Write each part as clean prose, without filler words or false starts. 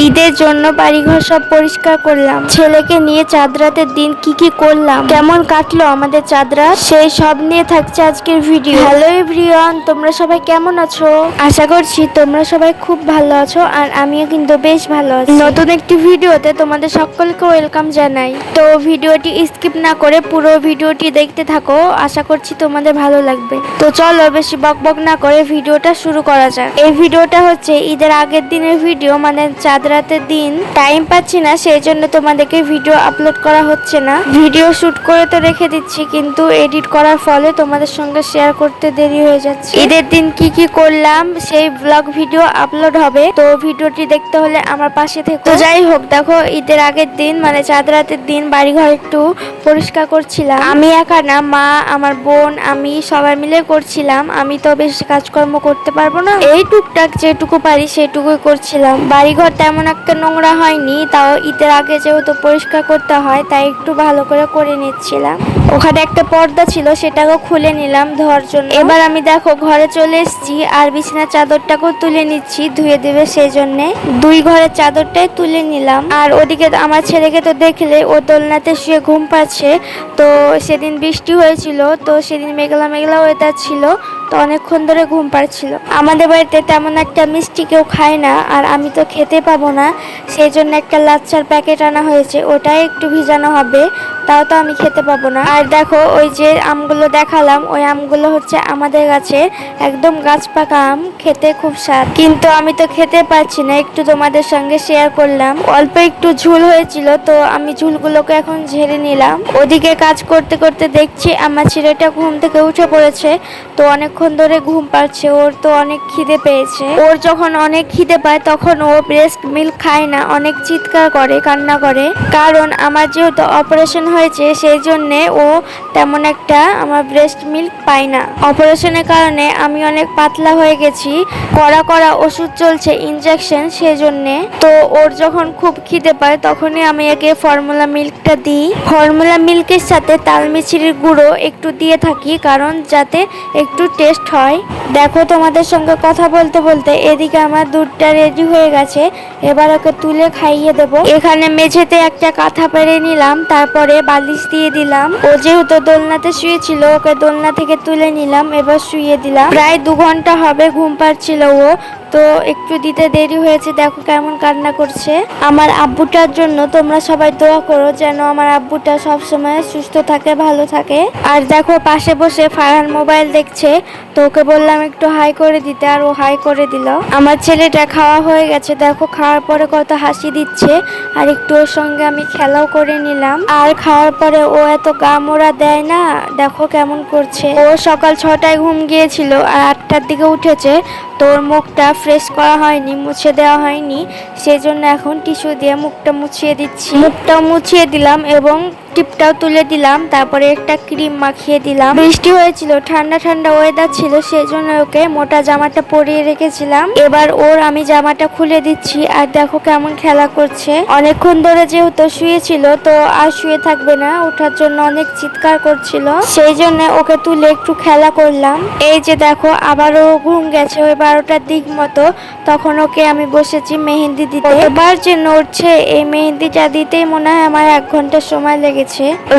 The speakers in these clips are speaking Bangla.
ঈদের জন্য বাড়িঘর সব পরিষ্কার করলাম। ছেলেকে নিয়ে চাঁদ রাতের দিন কি কি করলাম, কেমন কাটলো আমাদের চাঁদ রাত, সেই সব নিয়ে থাকছে আজকের ভিডিও। হ্যালো এভরিওয়ান, তোমরা সবাই কেমন আছো? আশা করছি তোমরা সবাই খুব ভালো আছো, আর আমিও কিন্তু বেশ ভালো আছি। নতুন একটি ভিডিওতে তোমাদের সকলকে ওয়েলকাম জানাই। তো ভিডিওটি স্কিপ না করে পুরো ভিডিওটি দেখতে থাকো, আশা করছি তোমাদের ভালো লাগবে। তো চলো বেশি বকবক না করে ভিডিওটা শুরু করা যাক। এই ভিডিওটা হচ্ছে ঈদের আগের দিনের ভিডিও, মানে চাঁদ রাতের দিন। টাইম পাচ্ছি না, সেই জন্য তোমাদেরকে ভিডিও আপলোড করা হচ্ছে না। ভিডিও শুট করে তো রেখে দিচ্ছি, কিন্তু এডিট করার ফলে তোমাদের সঙ্গে শেয়ার করতে দেরি হয়ে যাচ্ছে। ঈদের দিন কি কি করলাম সেই ব্লগ ভিডিও আপলোড হবে, তো ভিডিওটি দেখতে হলে আমার পাশে থেকো। তো যাই হোক, দেখো ঈদের আগের দিন মানে চাঁদ রাতের দিন বাড়িঘর একটু পরিষ্কার করছিলাম। আমি একা না, মা, আমার বোন, আমি সবাই মিলে করছিলাম। আমি তো বেশি কাজকর্ম করতে পারবো না, এই টুকটাক যেটুকু পারি সেটুকুই করছিলাম। বাড়িঘর তেমন একটা নোংরা হয়নি, তাও ঈদের আগে যেহেতু পরিষ্কার করতে হয় তাই একটু ভালো করে নিচ্ছিলাম। ওখানে একটা পর্দা ছিল, সেটাকেও খুলে নিলাম ধোয়ার জন্য। এবার আমি দেখো ঘরে চলে এসেছি, আর বিছানার চাদরটাকেও তুলে নিচ্ছি, ধুয়ে দেবে সেই জন্য। দুই ঘরের চাদরটাই তুলে নিলাম। আর ওদিকে আমার ছেলেকে তো দেখলে, ও দোলনাতে শুয়ে ঘুম পাচ্ছে। তো সেদিন বৃষ্টি হয়েছিল, তো সেদিন মেঘলা মেঘলা ওয়েদার ছিল, তো অনেকক্ষণ ধরে ঘুম পাচ্ছিল। আমাদের বাড়িতে তেমন একটা মিষ্টি কেউ খায় না, আর আমি তো খেতে পাবো না, সেই জন্য একটা লাচ্ছার প্যাকেট আনা হয়েছে, ওটাই একটু ভিজানো হবে, তাও তো আমি খেতে পাবো না। আর দেখো ওই যে আমগুলো দেখালাম, ওই আমগুলো হচ্ছে আমাদের গাছে একদম গাছ পাকা আম, খেতে খুব স্বাদ, কিন্তু আমি তো খেতে পারছি না। একটু তোমাদের সঙ্গে শেয়ার করলাম। অল্প একটু ঝুল হয়েছিল, তো আমি ঝুলগুলোকে এখন ঝেড়ে নিলাম। ওদিকে কাজ করতে করতে দেখছি আমার ছেলেটা ঘুম থেকে উঠে পড়েছে, তো অনেকক্ষণ ধরে ঘুম পাচ্ছে। ওর তো অনেক খিদে পেয়েছে। ওর যখন অনেক খিদে পায় তখন ও ব্রেস্ট মিল্ক খায় না, অনেক চিৎকার করে, কান্না করে। কারণ আমার যেহেতু অপারেশন হয়েছে, সেই জন্যে ও তেমন একটা আমার ব্রেস্ট মিল্ক পায় না। অপারেশনের কারণে আমি অনেক পাতলা হয়ে গেছি, কড়া ওষুধ চলছে, ইনজেকশন, সেই জন্যে। তো ওর যখন খুব খিদে পায় তখনই আমি একে ফর্মুলা মিল্কটা দিই। ফর্মুলা মিল্কের সাথে তাল মিছরির গুঁড়ো একটু দিয়ে থাকি, কারণ যাতে একটু টেস্ট হয়। দেখো তোমাদের সঙ্গে কথা বলতে বলতে এদিকে আমার দুধটা রেডি হয়ে গেছে, এবার ওকে তুলে খাইয়ে দেব। এখানে মেঝেতে একটা কাঁথা পেরে নিলাম, তারপরে বালিশ দিয়ে দিলাম। ও যেহেতু দোলনাতে শুয়েছিল, ওকে দোলনা থেকে তুলে নিলাম, এবার শুয়ে দিলাম। প্রায় 2 ঘন্টা হবে ঘুম পাচ্ছিল ও, তো একটু দিতে দেরি হয়েছে। দেখো কেমন কান্না করছে। আমার আব্বুটার জন্য তোমরা সবাই দোয়া করো, যেন আমার আব্বুটা সবসময় সুস্থ থাকে, ভালো থাকে। আর দেখো পাশে বসে ফারহান মোবাইল দেখছে, তো ওকে বললাম একটু হাই করে দিতে, আর ও হাই করে দিল। আমার ছেলেটা খাওয়া হয়ে গেছে, দেখো খাওয়ার পরে কত হাসি দিচ্ছে, আর একটু ওর সঙ্গে আমি খেলাও করে নিলাম। আর খাওয়ার পরে ও এত গা মোড়া দেয় না, দেখো কেমন করছে। ও সকাল 6টায় ঘুম গিয়েছিল, আর 8টার দিকে উঠেছে। তোর মুখটা ফ্রেশ করা হয়নি, মুছে দেওয়া হয়নি, সেই জন্য এখন টিস্যু দিয়ে মুখটা মুছিয়ে দিচ্ছি। মুখটাও মুছিয়ে দিলাম এবং টিপটাও তুলে দিলাম, তারপরে একটা ক্রিম মাখিয়ে দিলাম। বৃষ্টি হয়েছিল, ঠান্ডা ঠান্ডা ওয়েদার ছিল, সেই জন্য ওকে মোটা জামাটা পরিয়ে রেখেছিলাম। এবার ওর আমি জামাটা খুলে দিচ্ছি, আর দেখো কেমন খেলা করছে। অনেকক্ষণ ধরে যেহেতু শুয়েছিল, তো আর শুয়ে থাকবে না, ওঠার জন্য অনেক চিৎকার করছিল, সেই জন্য ওকে তুলে একটু খেলা করলাম। এই যে দেখো আবারও ঘুম গেছে ওই 12টার দিক মতো, তখন ওকে আমি বসেছি মেহেন্দি দিতে। এবার যে নড়ছে, এই মেহেন্দিটা দিতেই মনে হয় আমার 1 ঘন্টা সময় লেগেছে।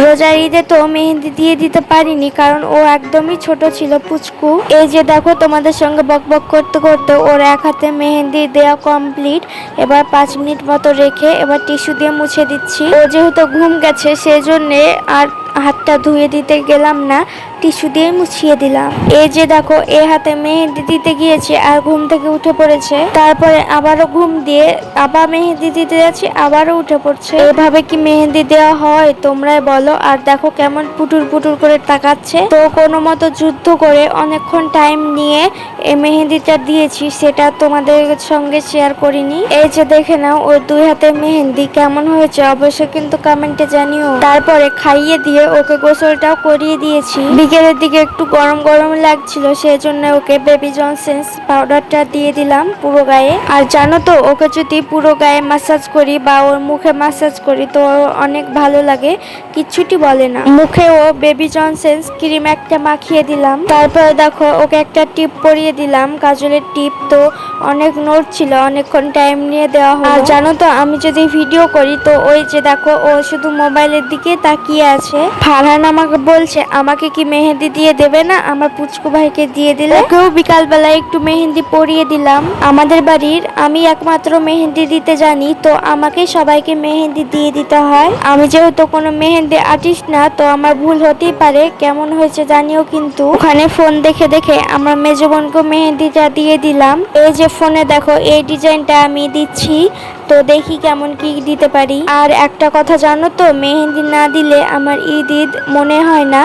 রোজার ঈদে তো মেহেন্দি দিয়ে দিতে পারিনি, কারণ ও একদমই ছোট ছিল, পুচকু। এই যে দেখো তোমাদের সঙ্গে বকবক করতে করতে ওর এক হাতে মেহেন্দি দেওয়া কমপ্লিট। এবার 5 মিনিট মতো রেখে এবার টিস্যু দিয়ে মুছে দিচ্ছি। ও যেহেতু ঘুম গেছে, সেই জন্যে আর হাতটা ধুয়ে দিতে গেলাম না, টিস্যু দিয়ে মুছিয়ে দিলাম। এই যে দেখো এ হাতে মেহেন্দি দিতে গিয়েছে, আর ঘুম থেকে উঠে পড়েছে। তারপরে আবারও ঘুম দিয়ে আবার মেহেন্দি দিতে যাচ্ছি, আবারও উঠে পড়ছে। এভাবে কি মেহেন্দি দেওয়া হয় তোমরাই বলো। আর দেখো কেমন পুটুর পুটুর করে তাকাচ্ছে। তো কোনো মতো যুদ্ধ করে অনেকক্ষণ টাইম নিয়ে এই মেহেন্দিটা দিয়েছি, সেটা তোমাদের সঙ্গে শেয়ার করিনি। এই যে দেখে নাও ওর 2 হাতে মেহেন্দি কেমন হয়েছে, অবশ্যই কিন্তু কমেন্টে জানিও। তারপরে খাইয়ে দিয়ে ওকে গোসলটাও করিয়ে দিয়েছি। বিকেলের দিকে একটু গরম গরম লাগছিল, সেই জন্য ওকে বেবি জনসন্স পাউডারটা দিয়ে দিলাম পুরো গায়ে। আর জানো তো, ওকে যদি পুরো গায়ে ম্যাসাজ করি বা ওর মুখে ম্যাসাজ করি তো ওর অনেক ভালো লাগে, কিচ্ছুটি বলে না। মুখেও বেবি জনসন্স ক্রিম একটা মাখিয়ে দিলাম। তারপরে দেখো ওকে একটা টিপ পরিয়ে দিলাম, কাজলের টিপ। তো অনেক নোট ছিল, অনেকক্ষণ টাইম নিয়ে দেওয়া হলো। আর জানো তো, আমি যদি ভিডিও করি তো ওই যে দেখো ও শুধু মোবাইলের দিকে তাকিয়ে আছে। ফারহান আমাকে বলছে আমাকে কি মেহেন্দি দিয়ে দেবে না, আমার পুচকু ভাইকে দিয়ে দিলে। ওকেও বিকালবেলায় একটু মেহেন্দি পরিয়ে দিলাম। আমাদের বাড়ির আমি একমাত্র মেহেন্দি দিতে জানি, তো আমাকে সবাইকে মেহেন্দি দিয়ে দিতে হয়। আমি যেহেতু কোনো মেহেন্দি আর্টিস্ট না, তো আমার ভুল হতেই পারে। কেমন হয়েছে জানিও কিন্তু। ওখানে ফোন দেখে দেখে আমার মেজো বোনকে মেহেন্দিটা দিয়ে দিলাম। এই যে ফোনে দেখো এই ডিজাইনটা আমি দিচ্ছি, তো দেখি কেমন কি দিতে পারি। আর একটা কথা জানো তো, মেহেন্দি না দিলে আমার ঈদ ঈদ মনে হয় না।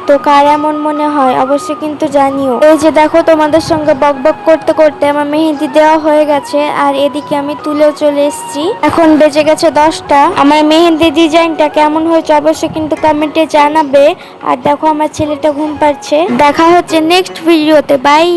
তো কার এমন মনে হয় অবশ্যই কিন্তু জানিও। এই যে দেখো তোমাদের সঙ্গে বকবক করতে করতে আমার মেহেন্দি দেওয়া হয়ে গেছে, আর এদিকে আমি তুলেও চলে এসেছি। এখন বেজে গেছে 10টা। আমার মেহেন্দি ডিজাইনটা কেমন হয়েছে অবশ্যই কিন্তু কমেন্টে জানাবে। আর দেখো আমার ছেলেটা ঘুম পাচ্ছে। দেখা হচ্ছে নেক্সট ভিডিওতে, বাই।